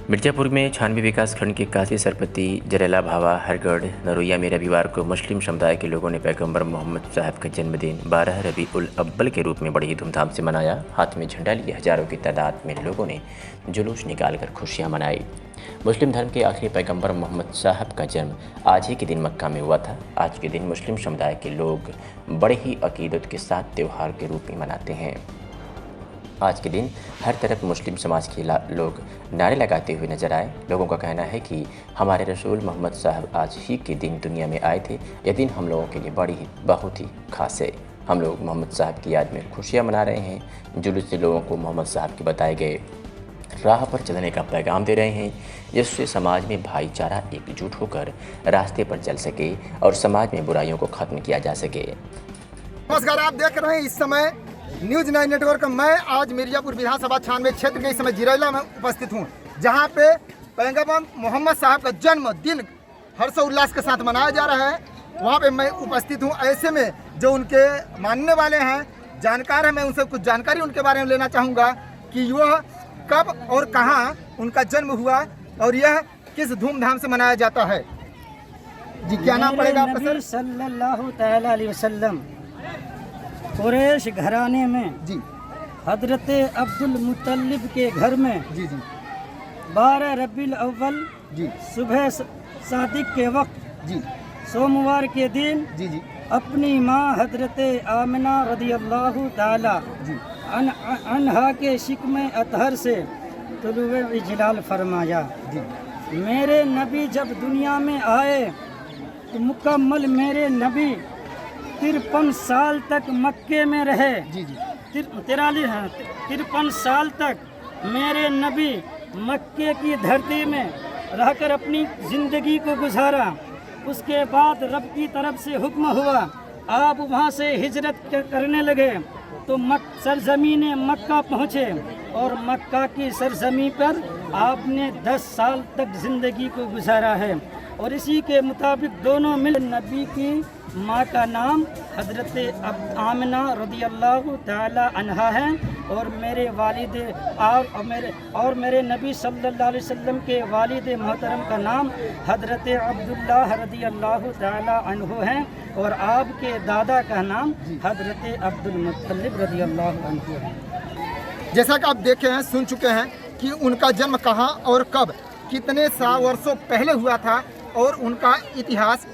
मिर्जापुर में 96 विकास खंड के काशी सरपति जरेला भावा हरगढ़ नरोया में रविवार को मुस्लिम समुदाय के लोगों ने पैगंबर मोहम्मद साहब का जन्मदिन 12 रबी उल अव्वल के रूप में बड़ी ही धूमधाम से मनाया। हाथ में झंडा लिए हजारों की तादाद में लोगों ने जुलूस निकालकर खुशियां मनाई। मुस्लिम धर्म के आखिरी पैगंबर मोहम्मद साहब का जन्म आज ही के दिन मक्का में हुआ था। आज के दिन मुस्लिम समुदाय के लोग बड़े ही अकीदत के साथ त्यौहार के रूप में मनाते हैं। आज के दिन हर तरफ मुस्लिम समाज के लोग नारे लगाते हुए नजर आए। लोगों का कहना है कि हमारे रसूल मोहम्मद साहब आज ही के दिन दुनिया में आए थे। यह दिन हम लोगों के लिए बहुत ही खास है। हम लोग मोहम्मद साहब की याद में खुशियां मना रहे हैं। जुलूस से लोगों को मोहम्मद साहब के बताए गए राह पर चलने का पैगाम दे रहे हैं, जिससे समाज में भाईचारा एकजुट होकर रास्ते पर चल सके और समाज में बुराइयों को खत्म किया जा सके। नमस्कार, आप देख रहे हैं इस समय न्यूज़ 9 नेटवर्क। मैं आज मिर्जापुर विधानसभा 96 क्षेत्र के इस समय जिरैला में उपस्थित हूँ, जहाँ पे पैगंबर मोहम्मद साहब का जन्मदिन हर्षोल्लास के साथ मनाया जा रहा है। वहाँ पे मैं उपस्थित हूँ। ऐसे में जो उनके मानने वाले हैं, जानकार हैं, मैं उनसे कुछ जानकारी उनके बारे में लेना चाहूँगा कि वह कब और कहाँ उनका जन्म हुआ और यह किस धूमधाम से मनाया जाता है। जी, क्या नाम पड़ेगा आपका सर? सल्लल्लाहु तआला अलैहि वसल्लम कुरैश घराने में जी हजरत अब्दुल मुत्तलिब के घर में जी जी 12 रबीउल अव्वल जी सुबह सादिक के वक्त जी सोमवार के दिन जी जी अपनी माँ हजरत आमिना रदियल्लाहु ताला जी अन्हा के शिकम अतहर से तुलुए इजलाल फरमाया। जी मेरे नबी जब दुनिया में आए तो मुकम्मल मेरे नबी 53 साल तक मक्के में रहे। जी जी 53 साल तक मेरे नबी मक्के की धरती में रहकर अपनी ज़िंदगी को गुजारा। उसके बाद रब की तरफ से हुक्म हुआ, आप वहाँ से हिजरत करने लगे तो सरजमीन मक्का पहुँचे और मक्का की सरजमी पर आपने 10 साल तक ज़िंदगी को गुजारा है। और इसी के मुताबिक दोनों मिल नबी की माँ का नाम हजरत आमिना रदियल्लाहु ताला अन्हा है और मेरे वालिद और मेरे नबी सल्लल्लाहु अलैहि वसल्लम के वालिद मोहतरम का नाम हजरत अब्दुल्लाह रदियल्लाहु ताला अन्हु है और आपके दादा का नाम हजरत अब्दुल मुत्तलिब रदियल्लाहु अन्हु है। जैसा कि आप देखे हैं, सुन चुके हैं कि उनका जन्म कहाँ और कब कितने वर्षों पहले हुआ था और उनका इतिहास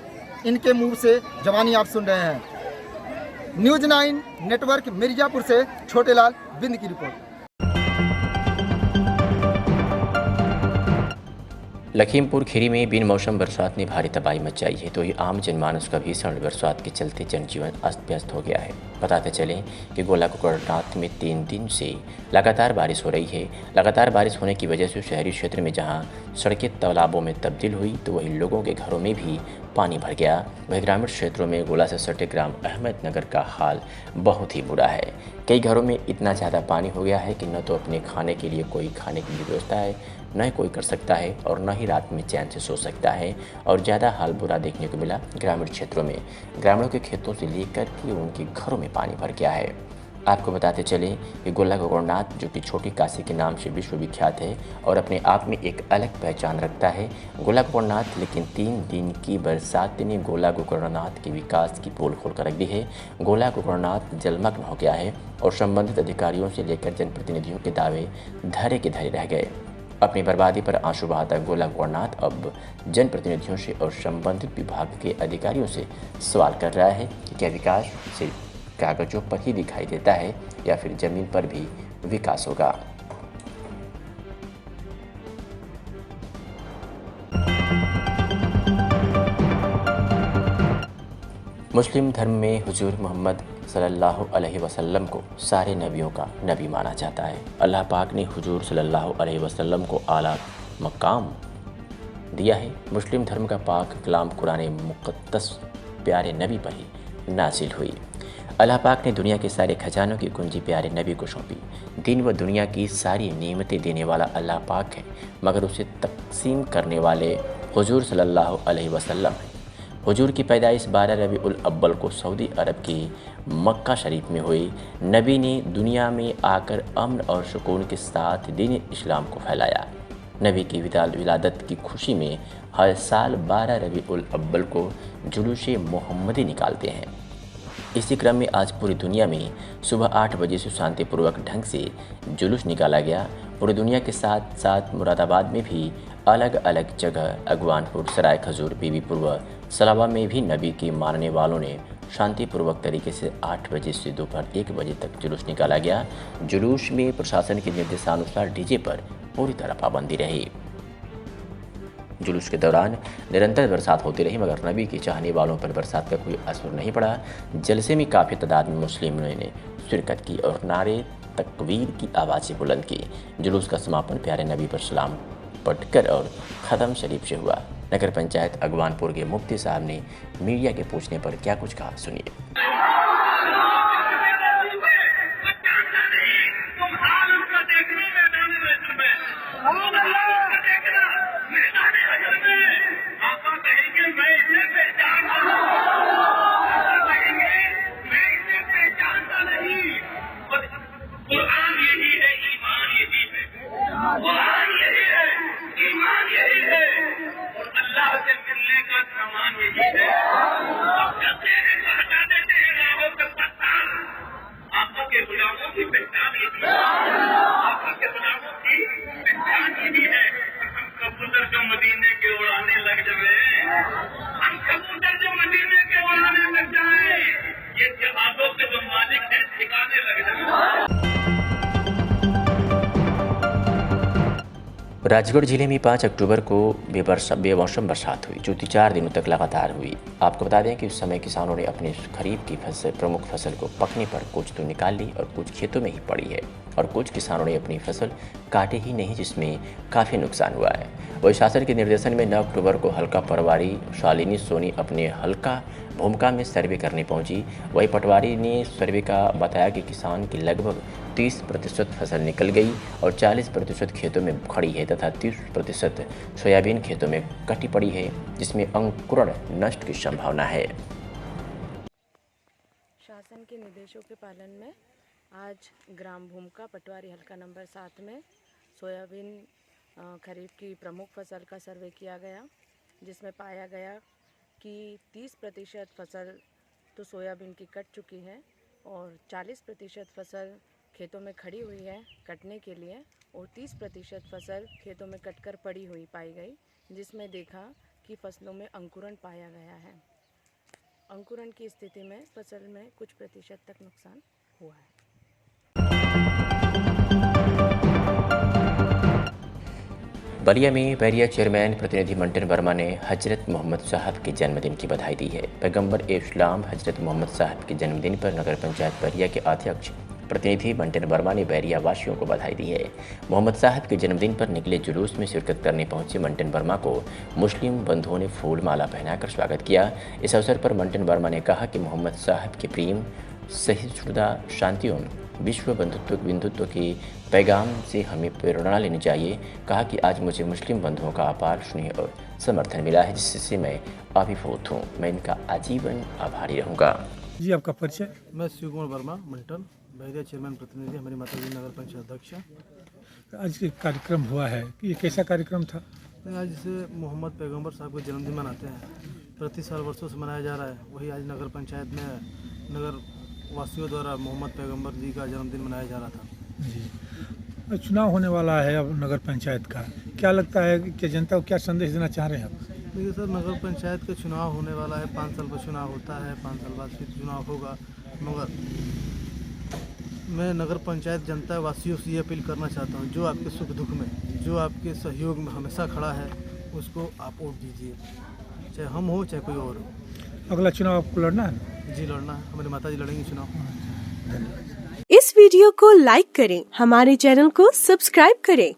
इनके मुंह से जवानी आप सुन रहे हैं। न्यूज़ 9 नेटवर्क मिर्जापुर से छोटेलाल बिंद की रिपोर्ट। लखीमपुर खीरी में बिन मौसम बरसात ने भारी तबाही मचाई है, तो ही आम जनमानस का भीषण बरसात के चलते जनजीवन अस्त व्यस्त हो गया है। बताते चलें कि गोला कुकड़नाथ में 3 दिन से लगातार बारिश हो रही है। लगातार बारिश होने की वजह से शहरी क्षेत्र में जहां सड़कें तालाबों में तब्दील हुई, तो वहीं लोगों के घरों में भी पानी भर गया। वहीं ग्रामीण क्षेत्रों में गोला से सटे ग्राम अहमदनगर का हाल बहुत ही बुरा है। कई घरों में इतना ज़्यादा पानी हो गया है कि न तो अपने खाने के लिए कोई खाने की व्यवस्था है, न ही कोई कर सकता है और न ही रात में चैन से सो सकता है। और ज़्यादा हाल बुरा देखने को मिला ग्रामीण क्षेत्रों में। ग्रामीणों के खेतों से लेकर के उनके घरों में पानी भर गया है। आपको बताते चलें कि गोला कुकड़नाथ, जो कि छोटी काशी के नाम से विश्वविख्यात है और अपने आप में एक अलग पहचान रखता है, गोला कुकड़नाथ, लेकिन 3 दिन की बरसात ने गोला कुकड़नाथ के विकास की पोल खोल कर रख दी है। गोला कुकड़नाथ जलमग्न हो गया है और संबंधित अधिकारियों से लेकर जनप्रतिनिधियों के दावे धरे के धरे रह गए। अपनी बर्बादी पर आंसू बहाता गोला कुकड़नाथ अब जनप्रतिनिधियों से और संबंधित विभाग के अधिकारियों से सवाल कर रहा है कि क्या विकास सिर्फ कागजों पर ही दिखाई देता है या फिर जमीन पर भी विकास होगा। मुस्लिम धर्म में हुजूर मोहम्मद सल्लल्लाहु अलैहि वसल्लम को सारे नबियों का नबी माना जाता है। अल्लाह पाक ने हुजूर सल्लल्लाहु अलैहि वसल्लम को आला मकाम दिया है। मुस्लिम धर्म का पाक कलाम कुरान मुक़द्दस प्यारे नबी पर ही नाजिल हुई। अल्लाह पाक ने दुनिया के सारे खजानों की कुंजी प्यारे नबी को सौंपी। दिन व दुनिया की सारी नेमतें देने वाला अल्लाह पाक है, मगर उसे तकसीम करने वाले हुजूर सल्लल्लाहु अलैहि वसल्लम है। हुजूर की पैदाइश 12 रबी उल अव्वल को सऊदी अरब की मक्का शरीफ में हुई। नबी ने दुनिया में आकर अमन और सुकून के साथ दीन इस्लाम को फैलाया। नबी की विलादत की खुशी में हर साल 12 रबीउल अव्वल को जुलूस मोहम्मदी निकालते हैं। इसी क्रम में आज पूरी दुनिया में सुबह 8 बजे से शांतिपूर्वक ढंग से जुलूस निकाला गया। पूरी दुनिया के साथ साथ मुरादाबाद में भी अलग अलग जगह अगवानपुर, सराय खजूर, बीबीपुर व सलावा में भी नबी के मानने वालों ने शांतिपूर्वक तरीके से 8 बजे से दोपहर 1 बजे तक जुलूस निकाला गया। जुलूस में प्रशासन के निर्देशानुसार डीजे पर पूरी तरह पाबंदी रही। जुलूस के दौरान निरंतर बरसात होती रही, मगर नबी के चाहने वालों पर बरसात का कोई असर नहीं पड़ा। जलसे में काफ़ी तादाद में मुस्लिमों ने शिरकत की और नारे तकबीर की आवाज़ें बुलंद की। जुलूस का समापन प्यारे नबी पर सलाम पढ़कर और ख़त्म शरीफ से हुआ। नगर पंचायत अगवानपुर के मुफ्ती साहब ने मीडिया के पूछने पर क्या कुछ कहा, सुनिए। राजगढ़ जिले में 5 अक्टूबर को बेमौसम बरसात हुई, जो 4 दिनों तक लगातार हुई। आपको बता दें कि उस समय किसानों ने अपने खरीफ की प्रमुख फसल को पकने पर कुछ तो निकाल ली और कुछ खेतों में ही पड़ी है, और कुछ किसानों ने अपनी फसल काटे ही नहीं, जिसमें काफ़ी नुकसान हुआ है। वही शासन के निर्देशन में 9 अक्टूबर को हल्का पटवारी शालिनी सोनी अपने हल्का भूमिका में सर्वे करने पहुंची। वही पटवारी ने सर्वे का बताया कि किसान की लगभग 30% फसल निकल गई और 40% खेतों में खड़ी है तथा 30% सोयाबीन खेतों में कटी पड़ी है, जिसमें अंकुरण नष्ट की संभावना है। शासन के निर्देशों के पालन में आज ग्राम भूमिका पटवारी हल्का नंबर 7 में सोयाबीन खरीफ की प्रमुख फसल का सर्वे किया गया, जिसमें पाया गया कि 30% फसल तो सोयाबीन की कट चुकी है और 40% फसल खेतों में खड़ी हुई है कटने के लिए, और 30% फसल खेतों में कटकर पड़ी हुई पाई गई, जिसमें देखा कि फसलों में अंकुरण पाया गया है। अंकुरण की स्थिति में फसल में कुछ प्रतिशत तक नुकसान हुआ है। बलिया में बैरिया चेयरमैन प्रतिनिधि मंटन वर्मा ने हजरत मोहम्मद साहब के जन्मदिन की बधाई दी है। पैगंबर इस्लाम हजरत मोहम्मद साहब के जन्मदिन पर नगर पंचायत बैरिया के अध्यक्ष प्रतिनिधि मंटन वर्मा ने बैरिया वासियों को बधाई दी है। मोहम्मद साहब के जन्मदिन पर निकले जुलूस में शिरकत करने पहुंचे मंटन वर्मा को मुस्लिम बंधुओं ने फूल माला पहनाकर स्वागत किया। इस अवसर पर मंटन वर्मा ने कहा कि मोहम्मद साहब के प्रेम, सहिष्णुता, शांति एवं विश्व बंधुत्व के पैगाम से हमें प्रेरणा लेनी चाहिए। कहा कि आज मुझे मुस्लिम बंधुओं का अपार स्नेह और समर्थन मिला है, जिससे मैं अभिभूत हूँ। मैं इनका आजीवन आभारी रहूँगा। जी, आपका परिचय? मैं शिव कुमार वर्मा, मंटन बैरिया चेयरमैन प्रतिनिधि, हमारी माताजी नगर पंचायत अध्यक्ष। आज एक कार्यक्रम हुआ है, ये कैसा कार्यक्रम था? आज जिसे मोहम्मद पैगंबर साहब का जन्मदिन मनाते हैं, प्रति साल वर्षों से मनाया जा रहा है, वही आज नगर पंचायत में नगर वासियों द्वारा मोहम्मद पैगंबर जी का जन्मदिन मनाया जा रहा था। जी, चुनाव होने वाला है अब नगर पंचायत का, क्या लगता है कि जनता को क्या संदेश देना चाह रहे हैं आप? देखिए सर, नगर पंचायत का चुनाव होने वाला है, 5 साल का चुनाव होता है, 5 साल बाद फिर चुनाव होगा, मगर मैं नगर पंचायत जनता वासियों से ये अपील करना चाहता हूँ, जो आपके सुख दुख में, जो आपके सहयोग में हमेशा खड़ा है, उसको आप वोट दीजिए, चाहे हम हो चाहे कोई और हो। अगला चुनाव आपको लड़ना है? जी, लड़ना है, हमारी माताजी लड़ेंगी चुनाव। इस वीडियो को लाइक करें, हमारे चैनल को सब्सक्राइब करें,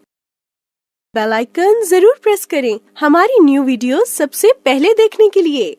बेल आइकन जरूर प्रेस करें हमारी न्यू वीडियो सबसे पहले देखने के लिए।